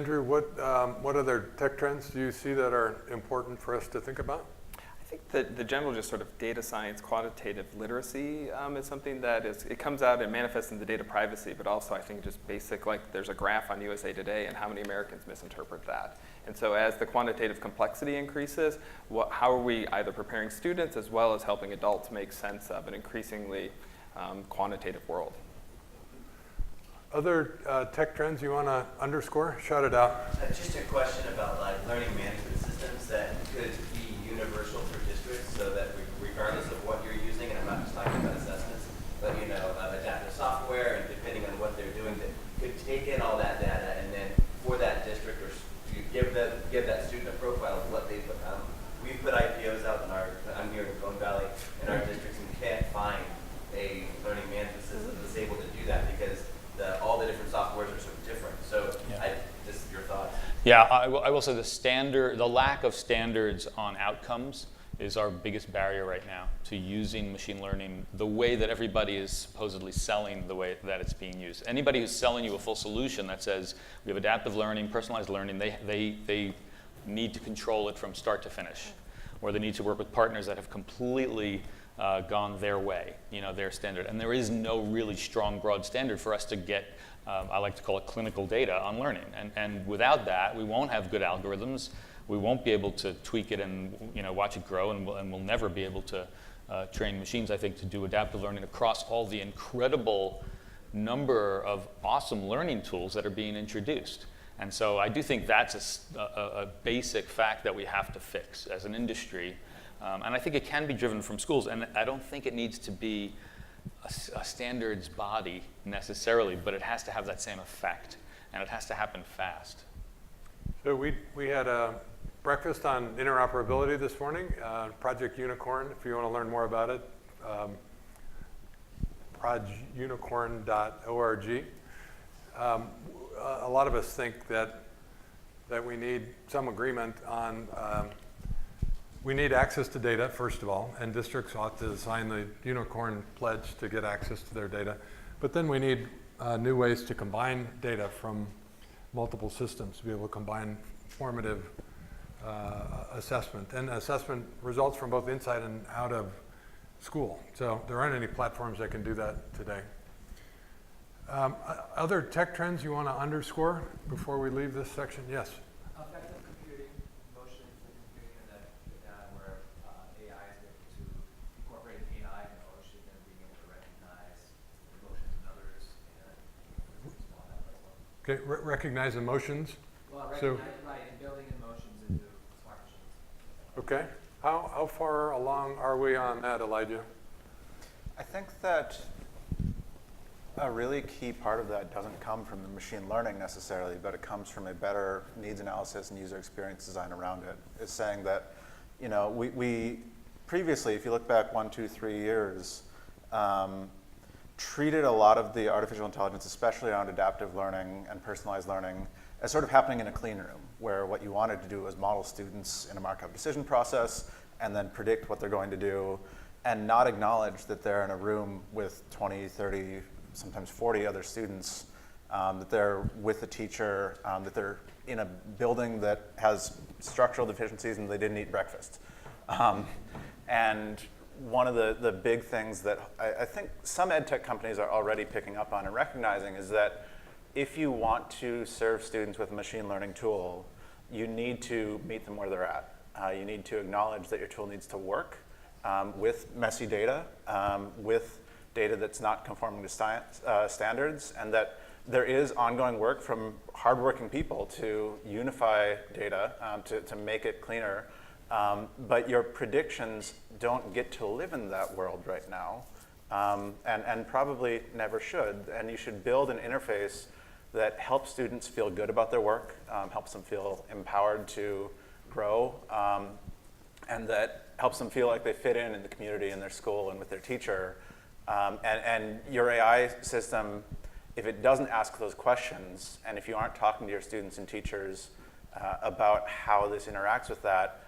Andrew, what other tech trends do you see that are important for us to think about? I think that the general just sort of data science, quantitative literacy is something that it comes out and manifests in the data privacy, but also I think just basic, like there's a graph on USA Today and how many Americans misinterpret that. And so as the quantitative complexity increases, how are we either preparing students as well as helping adults make sense of an increasingly quantitative world? Other tech trends you want to underscore? Shout it out. Just a question about like learning management systems that could be universal for districts, so that regardless of what you're using, and I'm not just talking about assessments, but adaptive software, and depending on what they're doing, that could take in all that data, and then for that district, or you give that student a profile of what they've become. We've put IPOs out I'm here in Golden Valley, in our districts, and we can't find a learning management system that's able to do that because all the different softwares are so different. So just your thoughts. Yeah, I will say the lack of standards on outcomes is our biggest barrier right now to using machine learning the way that everybody is supposedly selling the way that it's being used. Anybody who's selling you a full solution that says we have adaptive learning, personalized learning, they need to control it from start to finish, or they need to work with partners that have completely gone their way, their standard. And there is no really strong, broad standard for us to get, I like to call it clinical data on learning. And without that, we won't have good algorithms. We won't be able to tweak it and watch it grow, and we'll never be able to train machines, I think, to do adaptive learning across all the incredible number of awesome learning tools that are being introduced. And so I do think that's a basic fact that we have to fix as an industry. And I think it can be driven from schools, and I don't think it needs to be a standards body necessarily, but it has to have that same effect, and it has to happen fast. So we had a breakfast on interoperability this morning, Project Unicorn. If you want to learn more about it, projunicorn.org. A lot of us think that we need some agreement on we need access to data, first of all, and districts ought to sign the Unicorn Pledge to get access to their data. But then we need new ways to combine data from multiple systems, to be able to combine formative assessment and assessment results from both inside and out of school. So there aren't any platforms that can do that today. Other tech trends you want to underscore before we leave this section? Yes? Effective computing, motion computing, and then where AI is able to incorporate AI in motion and being able to recognize emotions in others and respond that as well. Okay, recognize emotions. Well, right, and building emotions into smart machines. Okay. How far along are we on that, Elijah? I think that a really key part of that doesn't come from the machine learning necessarily, but it comes from a better needs analysis and user experience design around it. It's saying that, we previously, if you look back 1, 2, 3 years, treated a lot of the artificial intelligence, especially around adaptive learning and personalized learning, as sort of happening in a clean room, where what you wanted to do was model students in a Markov decision process and then predict what they're going to do, and not acknowledge that they're in a room with 20, 30, sometimes 40 other students, that they're with a teacher, that they're in a building that has structural deficiencies and they didn't eat breakfast. And one of the big things that I think some ed tech companies are already picking up on and recognizing is that if you want to serve students with a machine learning tool, you need to meet them where they're at. You need to acknowledge that your tool needs to work with messy data, with data that's not conforming to standards, and that there is ongoing work from hardworking people to unify data, to make it cleaner. But your predictions don't get to live in that world right now, and probably never should. And you should build an interface that helps students feel good about their work, helps them feel empowered to grow, and that helps them feel like they fit in the community, in their school, and with their teacher. And your AI system, if it doesn't ask those questions, and if you aren't talking to your students and teachers about how this interacts with that,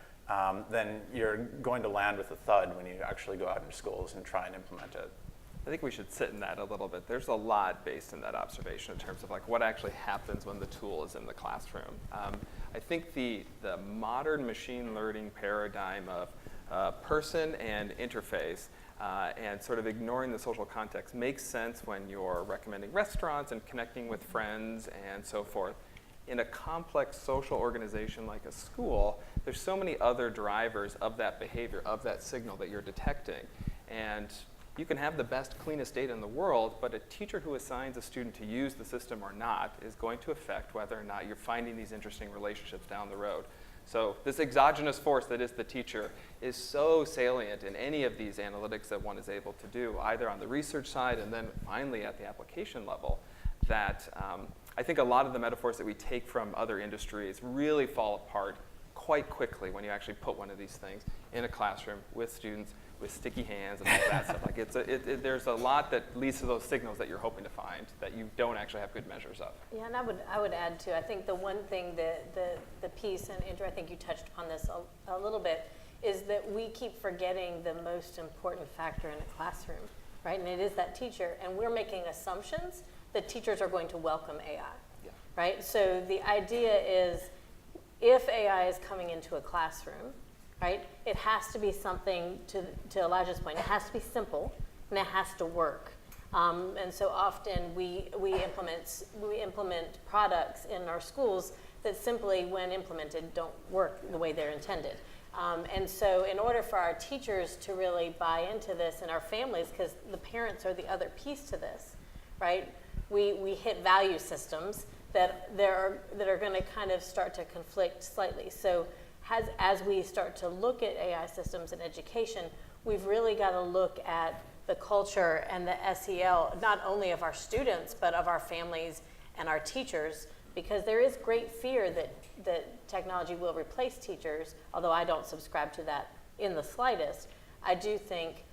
then you're going to land with a thud when you actually go out into schools and try and implement it. I think we should sit in that a little bit. There's a lot based in that observation in terms of like what actually happens when the tool is in the classroom. I think the modern machine learning paradigm of person and interface and sort of ignoring the social context makes sense when you're recommending restaurants and connecting with friends and so forth. In a complex social organization like a school, there's so many other drivers of that behavior, of that signal that you're detecting. And you can have the best, cleanest data in the world, but a teacher who assigns a student to use the system or not is going to affect whether or not you're finding these interesting relationships down the road. So this exogenous force that is the teacher is so salient in any of these analytics that one is able to do, either on the research side and then finally at the application level, that I think a lot of the metaphors that we take from other industries really fall apart quite quickly when you actually put one of these things in a classroom with students with sticky hands and all that stuff. Like there's a lot that leads to those signals that you're hoping to find that you don't actually have good measures of. Yeah, and I would add too, I think the one thing the piece, and Andrew, I think you touched upon this a little bit, is that we keep forgetting the most important factor in a classroom, right? And it is that teacher, and we're making assumptions that teachers are going to welcome AI, right? So the idea is if AI is coming into a classroom, right, it has to be something, to Elijah's point, it has to be simple and it has to work. And so often we implement products in our schools that simply, when implemented, don't work the way they're intended. And so in order for our teachers to really buy into this, and our families, because the parents are the other piece to this, right? We hit value systems that are going to kind of start to conflict slightly. So as we start to look at AI systems in education, we've really got to look at the culture and the SEL, not only of our students, but of our families and our teachers, because there is great fear that technology will replace teachers, although I don't subscribe to that in the slightest. I do think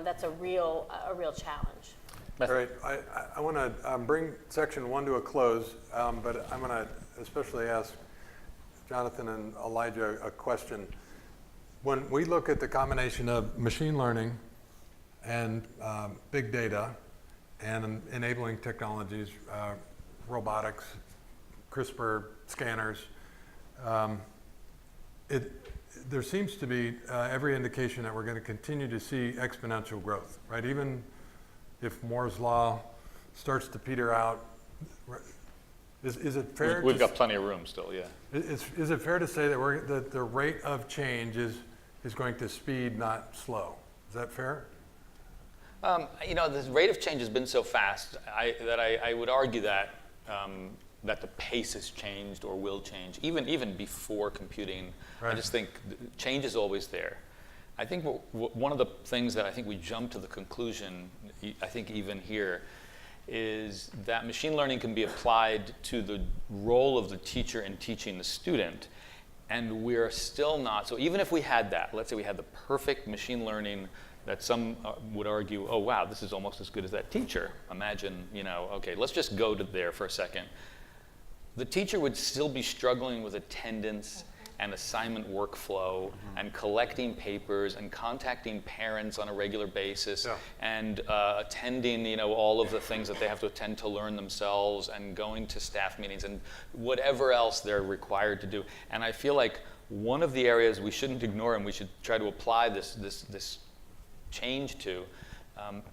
that's a real challenge. All right, I want to bring section 1 to a close, but I'm going to especially ask Jonathan and Elijah a question. When we look at the combination of machine learning and big data and enabling technologies, robotics, CRISPR scanners, there seems to be every indication that we're going to continue to see exponential growth, right? Even if Moore's law starts to peter out, is it fair? We've got plenty of room still, yeah. Is it fair to say that the rate of change is going to speed, not slow? Is that fair? You know, the rate of change has been so fast that I would argue that that the pace has changed or will change, even before computing. Right. I just think change is always there. I think one of the things that I think we jump to the conclusion, I think even here, is that machine learning can be applied to the role of the teacher in teaching the student, and we're still not. So even if we had that, let's say we had the perfect machine learning that some would argue, oh wow, this is almost as good as that teacher. Imagine, you know, okay, let's just go to there for a second. The teacher would still be struggling with attendance and assignment workflow and collecting papers and contacting parents on a regular basis and attending, you know, all of the things that they have to attend to learn themselves and going to staff meetings and whatever else they're required to do. And I feel like one of the areas we shouldn't ignore and we should try to apply this change to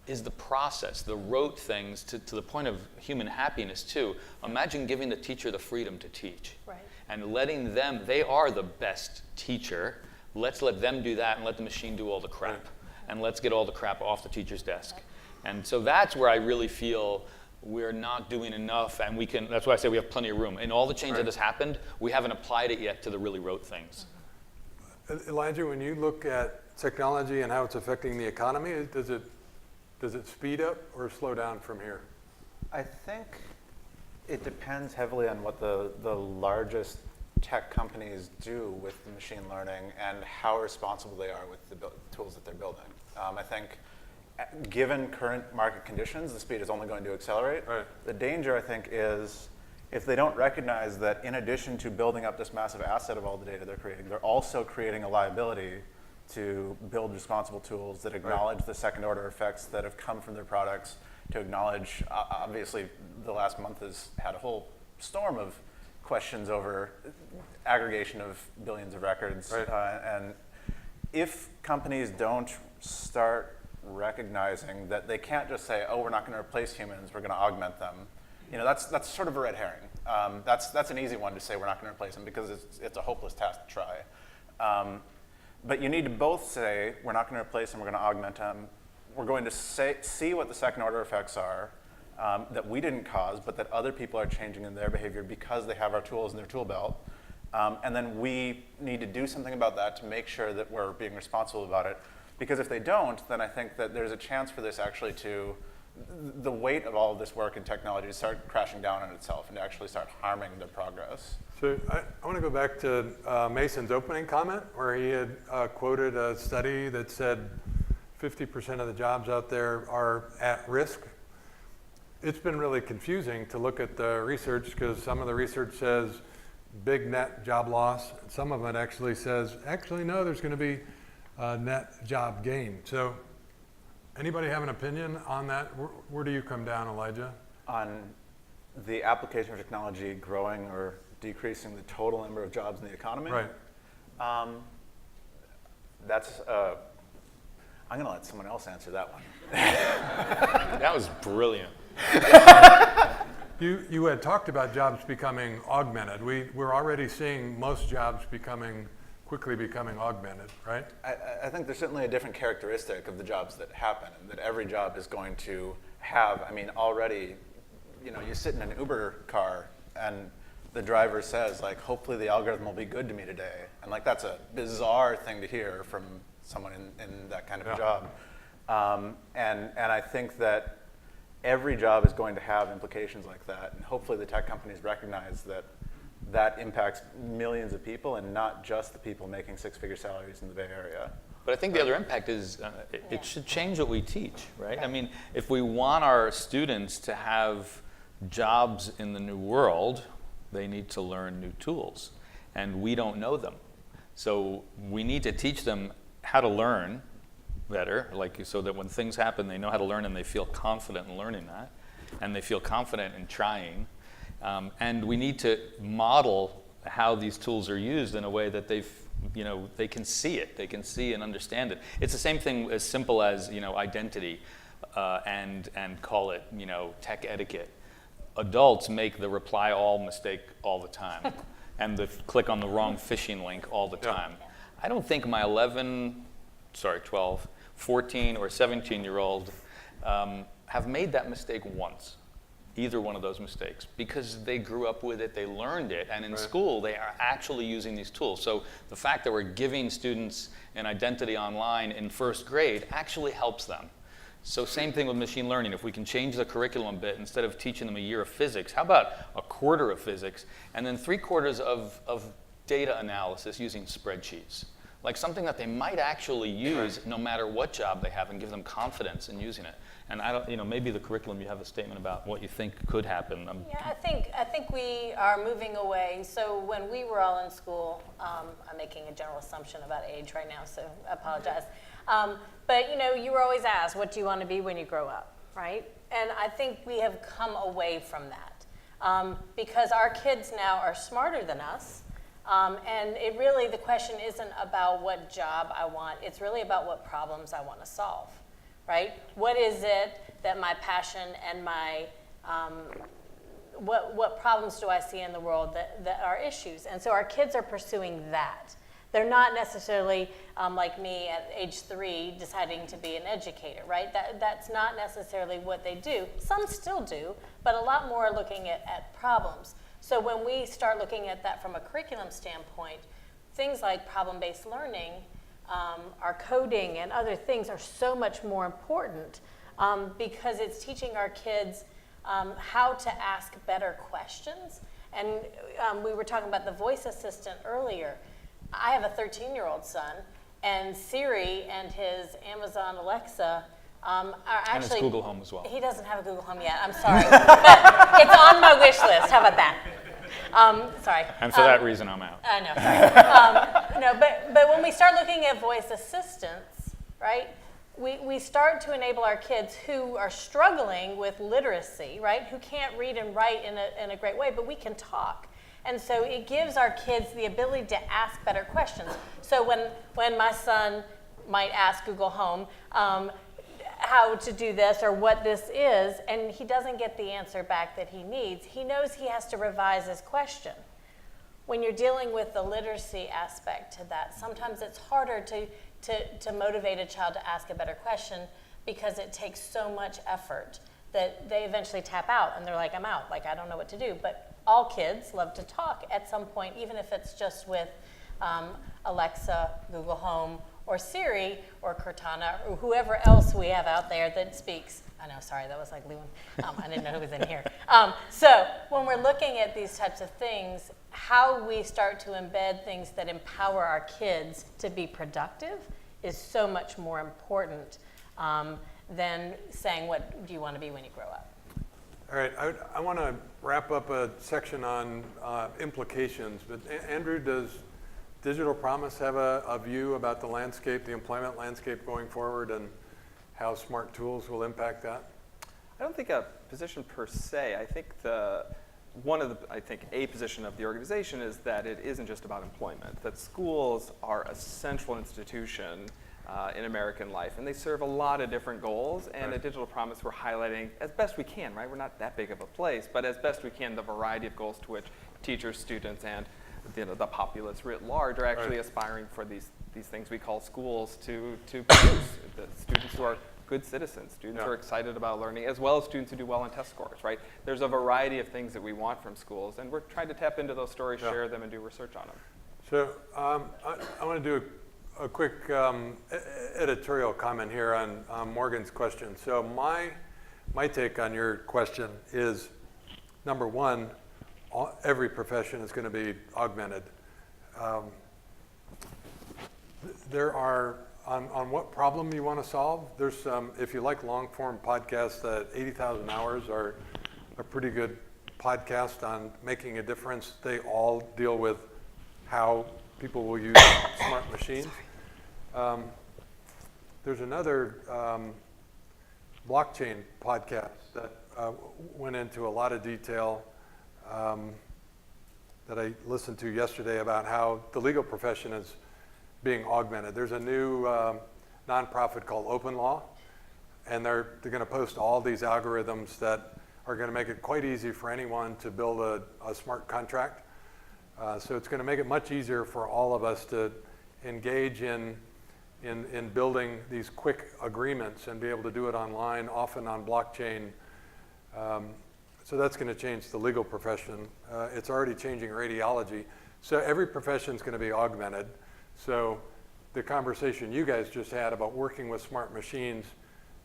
is the process, the rote things to the point of human happiness too. Imagine giving the teacher the freedom to teach. Right. And letting them, they are the best teacher. Let's let them do that and let the machine do all the crap. Right. And let's get all the crap off the teacher's desk. And so that's where I really feel we're not doing enough, and that's why I say we have plenty of room. In all the change that has happened, we haven't applied it yet to the really rote things. Elijah, when you look at technology and how it's affecting the economy, does it speed up or slow down from here? I think it depends heavily on what the largest tech companies do with the machine learning and how responsible they are with the tools that they're building. I think given current market conditions, the speed is only going to accelerate. Right. The danger, I think, is if they don't recognize that in addition to building up this massive asset of all the data they're creating, they're also creating a liability to build responsible tools that acknowledge the second order effects that have come from their products, to acknowledge, obviously the last month has had a whole storm of questions over aggregation of billions of records. Right. And if companies don't start recognizing that they can't just say, oh, we're not going to replace humans, we're going to augment them, that's sort of a red herring. That's an easy one to say we're not going to replace them because it's a hopeless task to try. But you need to both say we're not going to replace them, we're going to augment them. We're going to see what the second order effects are that we didn't cause, but that other people are changing in their behavior because they have our tools in their tool belt. And then we need to do something about that to make sure that we're being responsible about it. Because if they don't, then I think that there's a chance for this actually the weight of all of this work in technology to start crashing down on itself and to actually start harming their progress. So I want to go back to Mason's opening comment where he had quoted a study that said 50% of the jobs out there are at risk. It's been really confusing to look at the research because some of the research says big net job loss. Some of it actually says, no, there's going to be net job gain. So anybody have an opinion on that? Where do you come down, Elijah? On the application of technology growing or decreasing the total number of jobs in the economy? Right. That's, I'm going to let someone else answer that one. That was brilliant. You had talked about jobs becoming augmented. We're already seeing most jobs quickly becoming augmented, right? I think there's certainly a different characteristic of the jobs that happen, and that every job is going to have. I mean, already, you sit in an Uber car and the driver says, like, hopefully the algorithm will be good to me today. And like, that's a bizarre thing to hear from someone in that kind of a job. And I think that every job is going to have implications like that. And hopefully the tech companies recognize that impacts millions of people and not just the people making six-figure salaries in the Bay Area. But I think the other impact is it should change what we teach, right? I mean, if we want our students to have jobs in the new world, they need to learn new tools. And we don't know them. So we need to teach them how to learn better, so that when things happen, they know how to learn and they feel confident in learning that. And they feel confident in trying. And we need to model how these tools are used in a way that they can see it. They can see and understand it. It's the same thing as simple as, identity and call it, tech etiquette. Adults make the reply all mistake all the time and the click on the wrong phishing link all the time. I don't think my 12, 14, or 17-year-old have made that mistake once. Either one of those mistakes, because they grew up with it, they learned it, and in school they are actually using these tools. So the fact that we're giving students an identity online in first grade actually helps them. So same thing with machine learning. If we can change the curriculum a bit, instead of teaching them a year of physics, how about a quarter of physics, and then 3/4 of data analysis using spreadsheets? Like something that they might actually use no matter what job they have and give them confidence in using it. And I don't, maybe the curriculum, you have a statement about what you think could happen. Yeah, I think we are moving away. So when we were all in school, I'm making a general assumption about age right now, so I apologize. But you were always asked, what do you want to be when you grow up, right? And I think we have come away from that because our kids now are smarter than us. And the question isn't about what job I want. It's really about what problems I want to solve, right? What is it that my passion and my, what problems do I see in the world that are issues? And so our kids are pursuing that. They're not necessarily like me at age 3 deciding to be an educator, right? That's not necessarily what they do. Some still do, but a lot more are looking at problems. So when we start looking at that from a curriculum standpoint, things like problem-based learning, our coding and other things are so much more important because it's teaching our kids how to ask better questions. And we were talking about the voice assistant earlier. I have a 13-year-old son, and Siri and his Amazon Alexa are actually... And his Google Home as well. He doesn't have a Google Home yet, I'm sorry. But it's on my wish list, how about that? Sorry. And for that reason, I'm out. I know, sorry. No, but when we start looking at voice assistants, right, we start to enable our kids who are struggling with literacy, right, who can't read and write in a great way, but we can talk. And so it gives our kids the ability to ask better questions. So when my son might ask Google Home how to do this or what this is, and he doesn't get the answer back that he needs, he knows he has to revise his question. When you're dealing with the literacy aspect to that, sometimes it's harder to motivate a child to ask a better question because it takes so much effort that they eventually tap out and they're like, I'm out, like I don't know what to do. But all kids love to talk at some point, even if it's just with Alexa, Google Home, or Siri, or Cortana, or whoever else we have out there that speaks. I know, sorry, that was like Lewin. I didn't know who was in here. So when we're looking at these types of things, how we start to embed things that empower our kids to be productive is so much more important than saying, what do you want to be when you grow up? All right, I want to wrap up a section on implications, but Andrew, does Digital Promise have a view about the landscape, the employment landscape going forward, and how smart tools will impact that? I don't think a position per se. I think a position of the organization is that it isn't just about employment, that schools are a central institution in American life, and they serve a lot of different goals, and at Digital Promise we're highlighting as best we can, right? We're not that big of a place, but as best we can the variety of goals to which teachers, students, and the populace writ large are actually aspiring for these things we call schools to produce. The students who are good citizens, students who are excited about learning, as well as students who do well on test scores, right? There's a variety of things that we want from schools, and we're trying to tap into those stories, share them, and do research on them. So I want to do a quick editorial comment here on Morgan's question. So my take on your question is, number one, every profession is going to be augmented. There are, on what problem you want to solve, there's some, if you like long form podcasts, 80,000 Hours are a pretty good podcast on making a difference. They all deal with how people will use smart machines. There's another blockchain podcast that went into a lot of detail that I listened to yesterday about how the legal profession is being augmented. There's a new nonprofit called Open Law, and they're going to post all these algorithms that are going to make it quite easy for anyone to build a smart contract. So it's going to make it much easier for all of us to engage in building these quick agreements and be able to do it online, often on blockchain. So that's going to change the legal profession. It's already changing radiology. So every profession is going to be augmented. So the conversation you guys just had about working with smart machines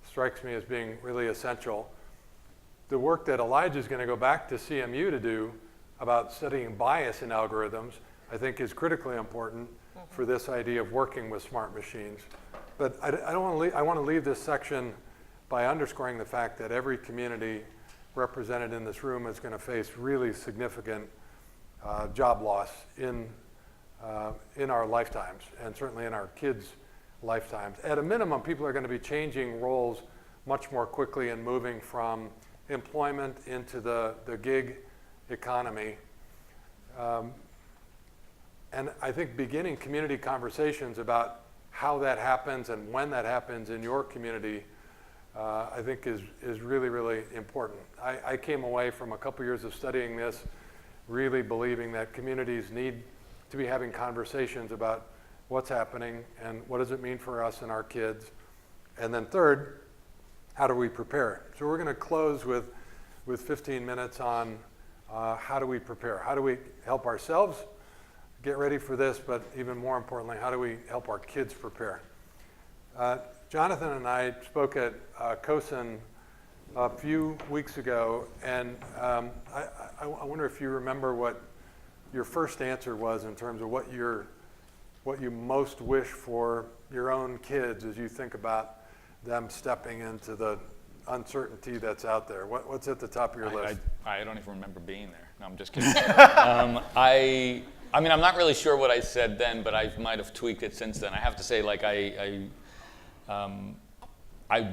strikes me as being really essential. The work that Elijah is going to go back to CMU to do about studying bias in algorithms, I think is critically important for this idea of working with smart machines. But I want to leave this section by underscoring the fact that every community represented in this room is going to face really significant job loss in our lifetimes, and certainly in our kids' lifetimes. At a minimum, people are going to be changing roles much more quickly and moving from employment into the gig economy. And I think beginning community conversations about how that happens and when that happens in your community, I think is really, really important. I came away from a couple years of studying this really believing that communities need to be having conversations about what's happening and what does it mean for us and our kids. And then third, how do we prepare? So we're going to close with 15 minutes on how do we prepare? How do we help ourselves get ready for this, but even more importantly, how do we help our kids prepare? Jonathan and I spoke at COSIN a few weeks ago, and I wonder if you remember what your first answer was in terms of what you most wish for your own kids as you think about them stepping into the uncertainty that's out there? What's at the top of your list? I don't even remember being there. No, I'm just kidding. I mean, I'm not really sure what I said then, but I might have tweaked it since then. I have to say, like, I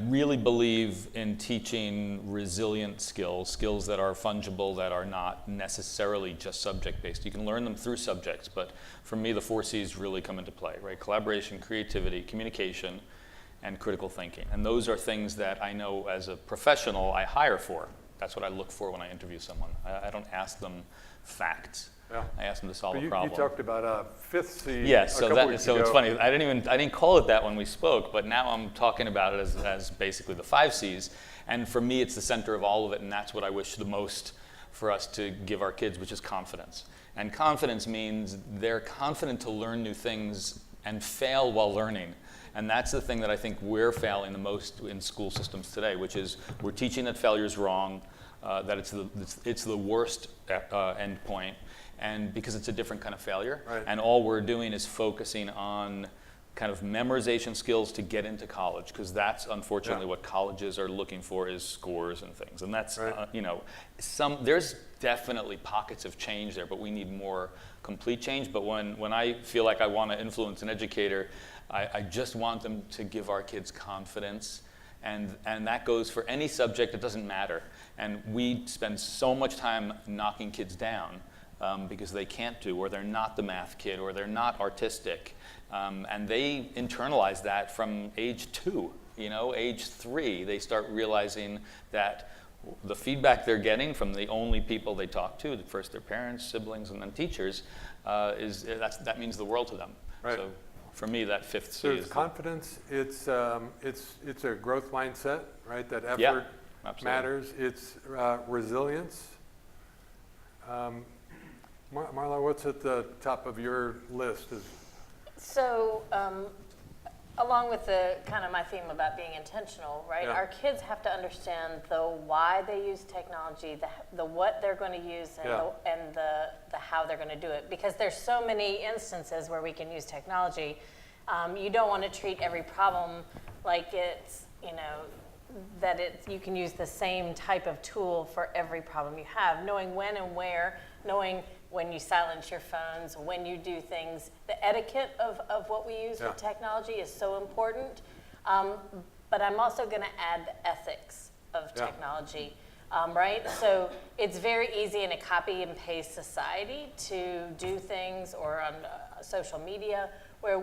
really believe in teaching resilient skills that are fungible, that are not necessarily just subject-based. You can learn them through subjects, but for me, the 4 C's really come into play, right? Collaboration, creativity, communication, and critical thinking. And those are things that I know as a professional I hire for. That's what I look for when I interview someone. I don't ask them facts. Yeah. I ask them to solve But a problem. You talked about a 5th C. Yes, a couple weeks so ago. it's funny. I didn't call it that when we spoke, but now I'm talking about it as basically the 5 C's. And for me, it's the center of all of it, and that's what I wish the most for us to give our kids, which is confidence. And confidence means they're confident to learn new things and fail while learning. And that's the thing that I think we're failing the most in school systems today, which is we're teaching that failure is wrong, that it's the worst end point, and because it's a different kind of failure. Right. And all we're doing is focusing on kind of memorization skills to get into college, because that's unfortunately what colleges are looking for, is scores and things. And that's, Right. There's definitely pockets of change there, but we need more complete change. But when I feel like I want to influence an educator, I just want them to give our kids confidence. And that goes for any subject. It doesn't matter. And we spend so much time knocking kids down because they can't do, or they're not the math kid, or they're not artistic. And they internalize that from age 2, age 3. They start realizing that the feedback they're getting from the only people they talk to, first their parents, siblings, and then teachers, that means the world to them. Right. So for me, that 5th C So is it's confidence, it's a growth mindset, right? That effort Yeah, absolutely. matters. It's resilience. Marlo, what's at the top of your list? So, along with the kind of my theme about being intentional, right? Yeah. Our kids have to understand the why they use technology, the what they're going to use, and, Yeah. the how they're going to do it. Because there's so many instances where we can use technology. You don't want to treat every problem like it's, you can use the same type of tool for every problem you have. Knowing when and where, knowing when you silence your phones, when you do things. The etiquette of what we use with technology is so important. But I'm also going to add the ethics of technology, right? So it's very easy in a copy and paste society to do things, or on social media, where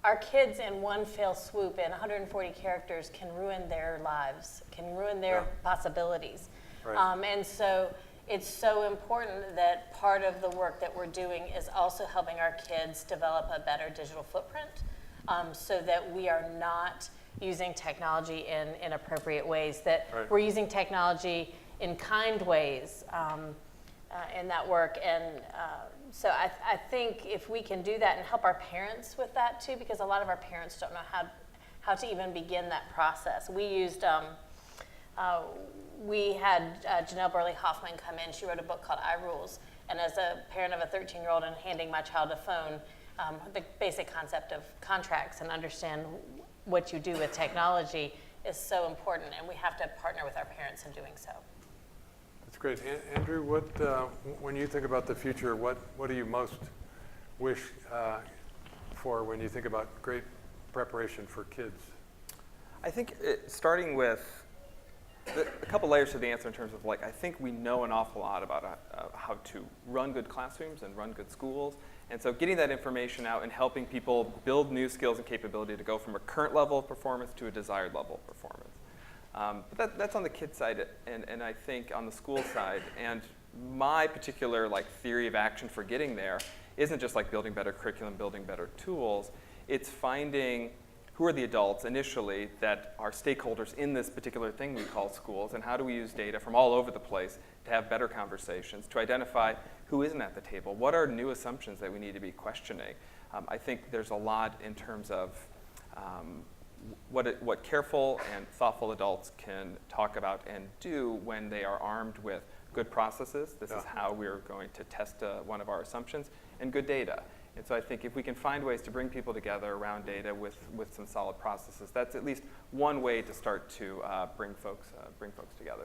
our kids in one fell swoop in 140 characters can ruin their lives, can ruin their possibilities. Right. And so it's so important that part of the work that we're doing is also helping our kids develop a better digital footprint, so that we are not using technology in inappropriate ways, that we're using technology in kind ways in that work. And so I think if we can do that and help our parents with that too, because a lot of our parents don't know how to even begin that process. We used, we had Janelle Burley-Hoffman come in. She wrote a book called iRules. And as a parent of a 13-year-old and handing my child a phone, the basic concept of contracts and understand what you do with technology is so important. And we have to partner with our parents in doing so. That's great. Andrew, when you think about the future, what do you most wish for when you think about great preparation for kids? I think starting with a couple layers to the answer in terms of, I think we know an awful lot about how to run good classrooms and run good schools. And so getting that information out and helping people build new skills and capability to go from a current level of performance to a desired level of performance. But that's on the kid side, and I think on the school side. And my particular theory of action for getting there isn't just building better curriculum, building better tools. It's finding who are the adults initially that are stakeholders in this particular thing we call schools, and how do we use data from all over the place to have better conversations, to identify who isn't at the table, what are new assumptions that we need to be questioning. I think there's a lot in terms of what careful and thoughtful adults can talk about and do when they are armed with good processes. This is how we're going to test one of our assumptions, and good data. And so I think if we can find ways to bring people together around data with some solid processes, that's at least one way to start to bring folks together.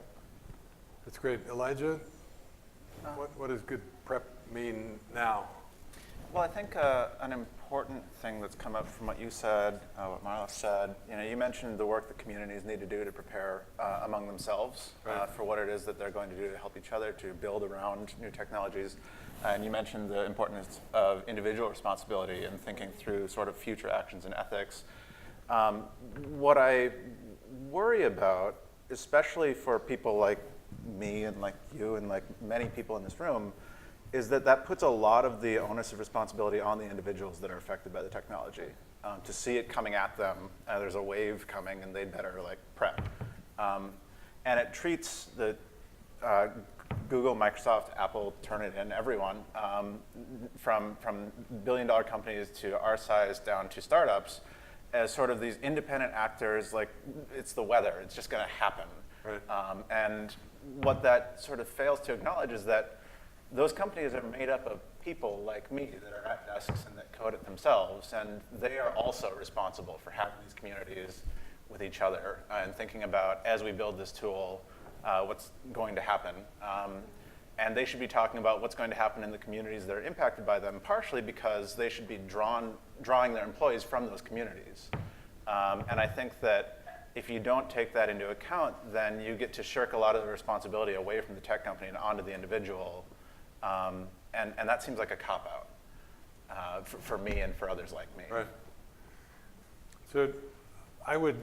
That's great. Elijah, what does good prep mean now? Well, I think an important thing that's come up from what you said, what Marlo said, you mentioned the work that communities need to do to prepare among themselves for what it is that they're going to do to help each other, to build around new technologies. And you mentioned the importance of individual responsibility and thinking through sort of future actions and ethics. What I worry about, especially for people like me and like you and like many people in this room, is that puts a lot of the onus of responsibility on the individuals that are affected by the technology. To see it coming at them, there's a wave coming and they'd better like prep. And it treats the Google, Microsoft, Apple, Turnitin, everyone, from billion-dollar companies to our size down to startups, as sort of these independent actors, like it's the weather, it's just gonna happen. Right. And what that sort of fails to acknowledge is that those companies are made up of people like me that are at desks and that code it themselves, and they are also responsible for having these communities with each other and thinking about, as we build this tool, what's going to happen. And they should be talking about what's going to happen in the communities that are impacted by them, partially because they should be drawing their employees from those communities. And I think that if you don't take that into account, then you get to shirk a lot of the responsibility away from the tech company and onto the individual. And that seems like a cop-out for me and for others like me. Right. So I would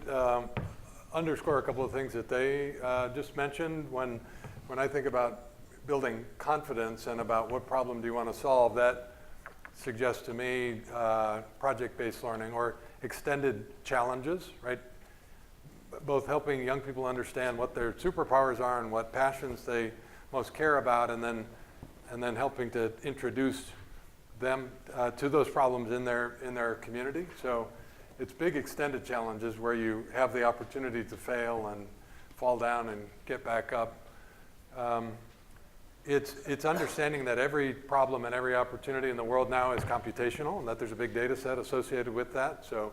underscore a couple of things that they just mentioned. When I think about building confidence and about what problem do you want to solve, that suggests to me project-based learning or extended challenges, right? Both helping young people understand what their superpowers are and what passions they most care about, and then helping to introduce them to those problems in their community. So it's big extended challenges where you have the opportunity to fail and fall down and get back up. It's understanding that every problem and every opportunity in the world now is computational, and that there's a big data set associated with that. So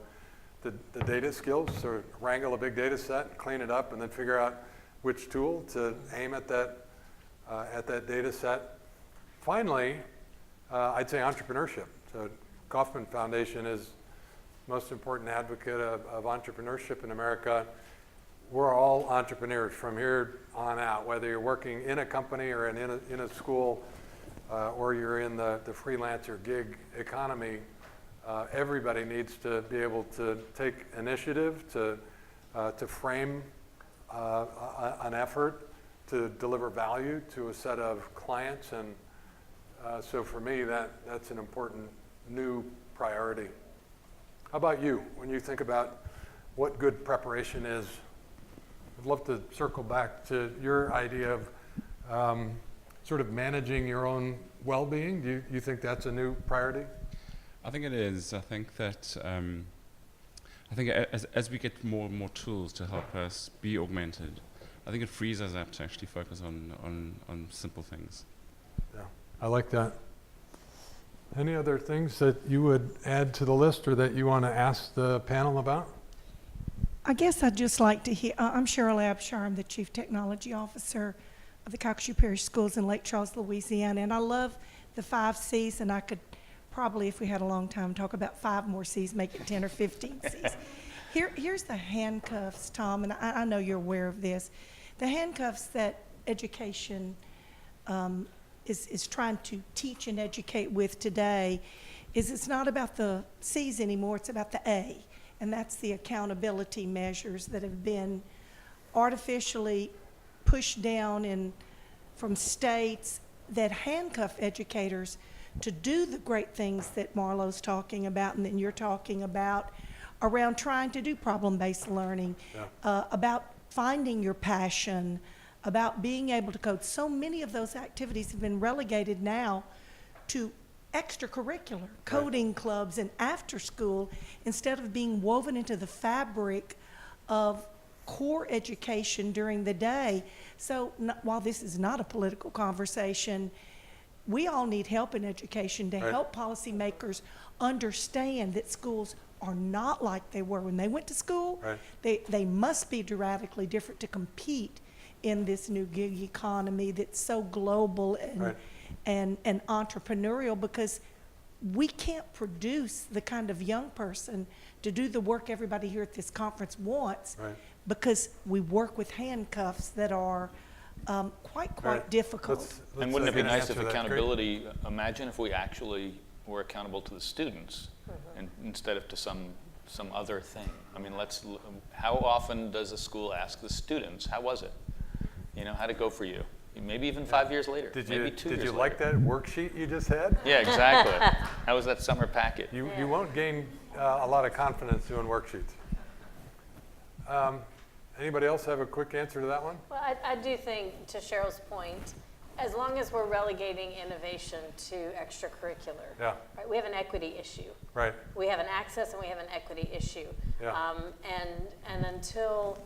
the data skills, so wrangle a big data set, clean it up, and then figure out which tool to aim at that data set. Finally, I'd say entrepreneurship. So Kauffman Foundation is the most important advocate of entrepreneurship in America. We're all entrepreneurs from here on out, whether you're working in a company or in a school or you're in the freelancer gig economy. Everybody needs to be able to take initiative to frame an effort to deliver value to a set of clients, and so for me that's an important new priority. How about you? When you think about what good preparation is, I'd love to circle back to your idea of sort of managing your own well-being. Do you think that's a new priority? I think it is. I think that as we get more and more tools to help us be augmented, I think it frees us up to actually focus on simple things. Yeah, I like that. Any other things that you would add to the list or that you want to ask the panel about? I guess I'd just like to hear, I'm Cheryl Abshire, I'm the Chief Technology Officer of the Calcasieu Parish Schools in Lake Charles, Louisiana, and I love the 5 C's, and I could probably, if we had a long time, talk about 5 more C's, make it 10 or 15 C's. Here's the handcuffs, Tom, and I know you're aware of this. The handcuffs that education is trying to teach and educate with today is it's not about the C's anymore, it's about the A, and that's the accountability measures that have been artificially pushed down from states that handcuff educators to do the great things that Marlo's talking about and then you're talking about around trying to do problem-based learning, about finding your passion, about being able to code. So many of those activities have been relegated now to extracurricular coding clubs and after school instead of being woven into the fabric of core education during the day. So while this is not a political conversation, we all need help in education to Right. help policymakers understand that schools are not like they were when they went to school. Right. They must be dramatically different to compete in this new gig economy that's so global and, Right. and entrepreneurial, because we can't produce the kind of young person to do the work everybody here at this conference wants, Right. because we work with handcuffs that are quite Right. difficult. And wouldn't it be get an nice answer if to that. Great. accountability, imagine if we actually were accountable to the students and instead of to some other thing. I mean, how often does a school ask the students, how was it? You know, how'd it go for you? Maybe even 5 years later, maybe 2 years Did you later. like that worksheet you just had? Yeah, exactly. How was that summer packet? You won't gain a lot of confidence doing worksheets. Anybody else have a quick answer to that one? Well, I do think, to Cheryl's point, as long as we're relegating innovation to extracurricular, Yeah. right, we have an equity issue. Right. We have an access and we have an equity issue. Yeah. And until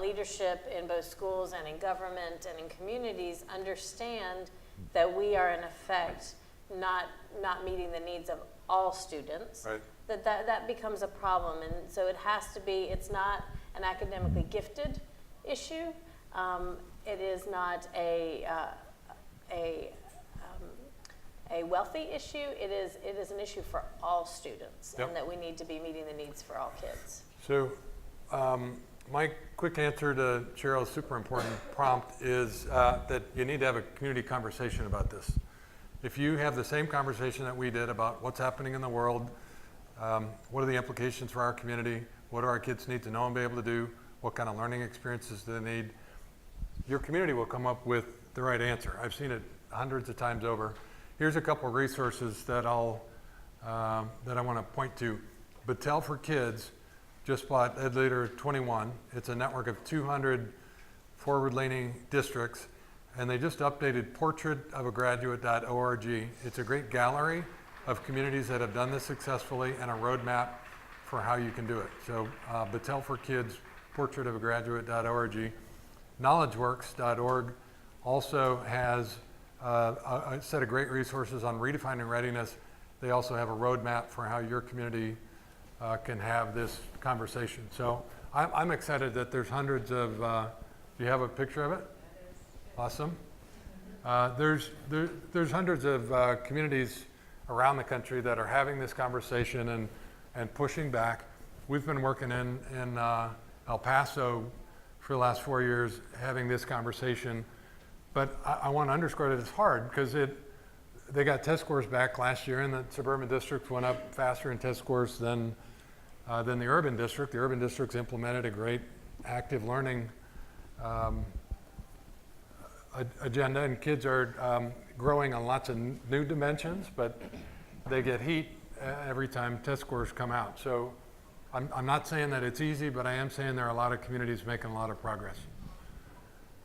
leadership in both schools and in government and in communities understand that we are in effect not meeting the needs of all students, Right. that becomes a problem. And so it has to be, it's not an academically gifted issue. It is not a wealthy issue. It is an issue for all students, Yep. and that we need to be meeting the needs for all kids. So my quick answer to Cheryl's super important prompt is that you need to have a community conversation about this. If you have the same conversation that we did about what's happening in the world, what are the implications for our community, what do our kids need to know and be able to do, what kind of learning experiences do they need, your community will come up with the right answer. I've seen it hundreds of times over. Here's a couple of resources that that I want to point to. Battelle for Kids just bought Ed Leader 21. It's a network of 200 forward-leaning districts, and they just updated portraitofagraduate.org. It's a great gallery of communities that have done this successfully and a roadmap for how you can do it. So Battelle for Kids, portraitofagraduate.org. KnowledgeWorks.org also has a set of great resources on redefining readiness. They also have a roadmap for how your community can have this conversation. So I'm excited that there's hundreds of, do you have a picture of it? Awesome. There's hundreds of communities around the country that are having this conversation and pushing back. We've been working in El Paso for the last 4 years having this conversation. But I want to underscore that it's hard because they got test scores back last year, and the suburban districts went up faster in test scores than the urban district. The urban districts implemented a great active learning agenda, and kids are growing on lots of new dimensions, but they get heat every time test scores come out. So I'm not saying that it's easy, but I am saying there are a lot of communities making a lot of progress.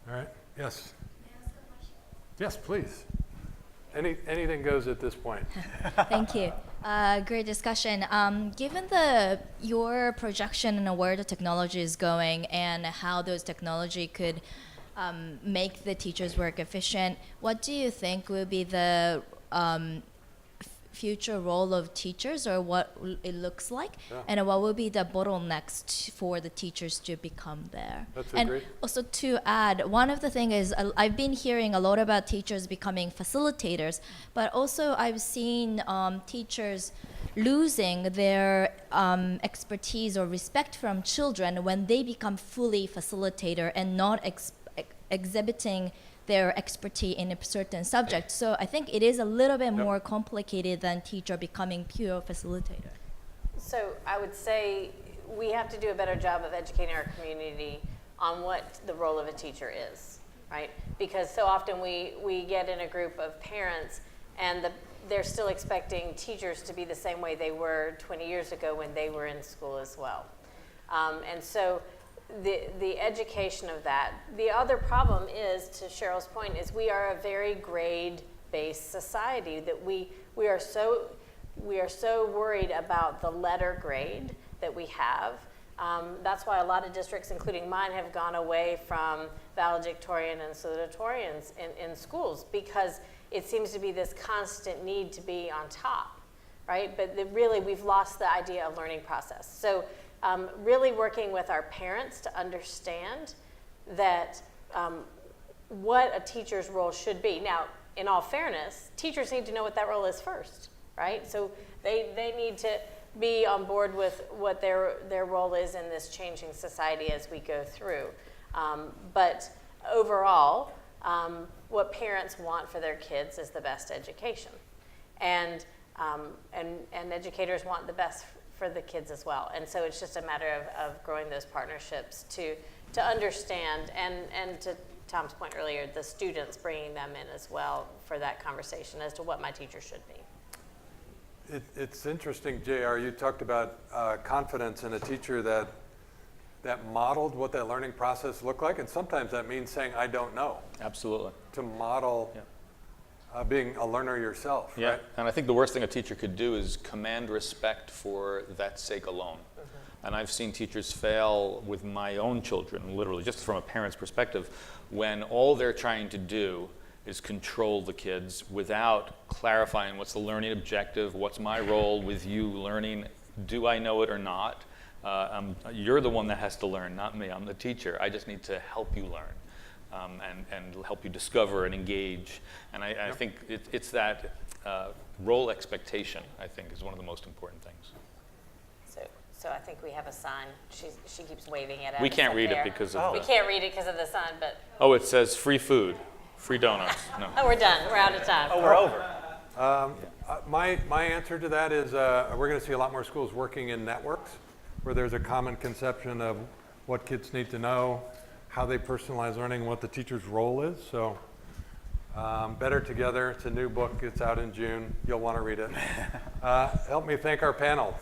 All right, yes? May I ask a question? Yes, please. Anything goes at this point. Thank you. Great discussion. Given your projection on where the technology is going and how those technology could make the teachers' work efficient, what do you think will be the future role of teachers, or what it looks like, and what will be the bottlenecks for the teachers to become there? That's and great. also to add, one of the things is I've been hearing a lot about teachers becoming facilitators, but also I've seen teachers losing their expertise or respect from children when they become fully facilitator and not exhibiting their expertise in a certain subject. So I think it is a little bit more complicated than teacher becoming pure facilitator. So I would say we have to do a better job of educating our community on what the role of a teacher is, right? Because so often we get in a group of parents and they're still expecting teachers to be the same way they were 20 years ago when they were in school as well. And so the education of that. The other problem is, to Cheryl's point, is we are a very grade-based society, that we are so worried about the letter grade that we have. That's why a lot of districts, including mine, have gone away from valedictorian and salutatorians in schools, because it seems to be this constant need to be on top, right? But really, we've lost the idea of learning process. So really working with our parents to understand that what a teacher's role should be. Now, in all fairness, teachers need to know what that role is first, right? So they need to be on board with what their role is in this changing society as we go through. But overall, what parents want for their kids is the best education. And educators want the best for the kids as well. And so it's just a matter of growing those partnerships to understand, and to Tom's point earlier, the students bringing them in as well for that conversation as to what my teacher should be. It's interesting, JR, you talked about confidence in a teacher that modeled what that learning process looked like, and sometimes that means saying, I don't know. Absolutely. To model being a learner yourself, Yeah, right? and I think the worst thing a teacher could do is command respect for that sake alone. And I've seen teachers fail with my own children, literally, just from a parent's perspective, when all they're trying to do is control the kids without clarifying what's the learning objective, what's my role with you learning, do I know it or not? You're the one that has to learn, not me. I'm the teacher. I just need to help you learn and help you discover and engage. And I think it's that role expectation, I think, is one of the most important things. So I think we have a sign. She keeps waving it at us. We can't up read there. it because of We can't read it because of the sign, but. Oh, it says free food, free donuts. No. Oh, we're done. We're out of time. Oh, we're over. My answer to that is we're going to see a lot more schools working in networks where there's a common conception of what kids need to know, how they personalize learning, what the teacher's role is. So Better Together, it's a new book. It's out in June. You'll want to read it. Help me thank our panel.